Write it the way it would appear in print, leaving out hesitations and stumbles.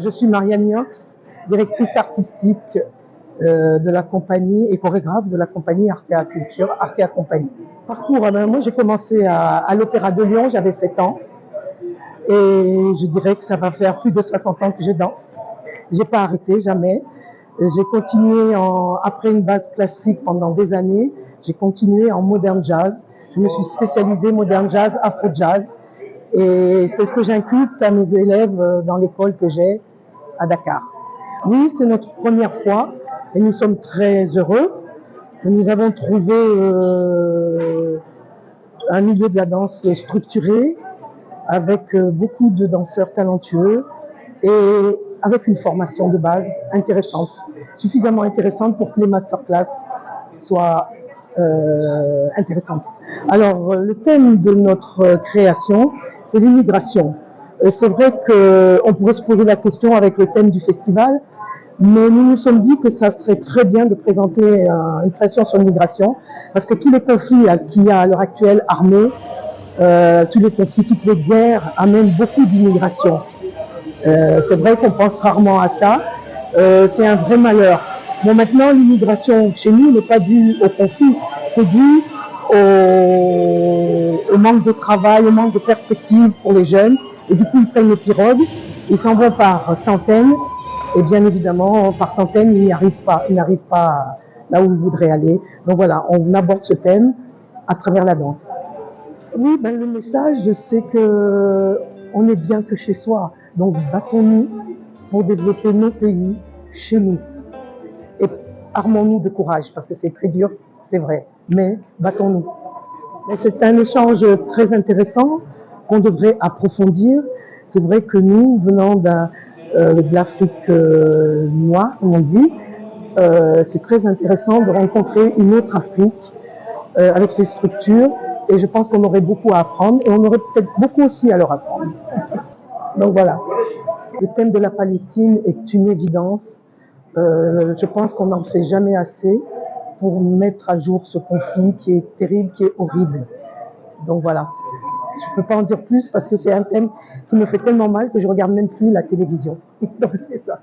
Je suis Marianne Niox, directrice artistique de la compagnie et chorégraphe de la compagnie Artea Culture, Artea Compagnie. Parcours, moi j'ai commencé à l'Opéra de Lyon, j'avais 7 ans et je dirais que ça va faire plus de 60 ans que je danse. J'ai pas arrêté, jamais. J'ai continué après une base classique pendant des années, j'ai continué en modern jazz. Je me suis spécialisée modern jazz, afro jazz. Et c'est ce que j'inculque à mes élèves dans l'école que j'ai à Dakar. Oui, c'est notre première fois et nous sommes très heureux. Nous avons trouvé un milieu de la danse structuré avec beaucoup de danseurs talentueux et avec une formation de base intéressante, suffisamment intéressante pour que les masterclass soient intéressantes. Alors, le thème de notre création, c'est l'immigration. C'est vrai qu'on pourrait se poser la question avec le thème du festival, mais nous nous sommes dit que ça serait très bien de présenter une création sur l'immigration, parce que tous les conflits qu'il y a à l'heure actuelle armés, tous les conflits, toutes les guerres amènent beaucoup d'immigration. C'est vrai qu'on pense rarement à ça. C'est un vrai malheur. Bon, maintenant, l'immigration chez nous n'est pas due au conflit, c'est dû au manque de travail, au manque de perspectives pour les jeunes. Et du coup, ils prennent les pirogues, ils s'en vont par centaines. Et bien évidemment, par centaines, ils n'arrivent pas là où ils voudraient aller. Donc voilà, on aborde ce thème à travers la danse. Oui, le message, c'est que on est bien que chez soi. Donc battons-nous pour développer nos pays chez nous. Et armons-nous de courage, parce que c'est très dur, c'est vrai, mais battons-nous. C'est un échange très intéressant qu'on devrait approfondir. C'est vrai que nous, venant de l'Afrique noire, comme on dit, c'est très intéressant de rencontrer une autre Afrique avec ses structures, et je pense qu'on aurait beaucoup à apprendre, et on aurait peut-être beaucoup aussi à leur apprendre. Donc voilà, le thème de la Palestine est une évidence. Je pense qu'on n'en fait jamais assez pour mettre à jour ce conflit qui est terrible, qui est horrible. Donc voilà, je ne peux pas en dire plus parce que c'est un thème qui me fait tellement mal que je ne regarde même plus la télévision. Donc c'est ça.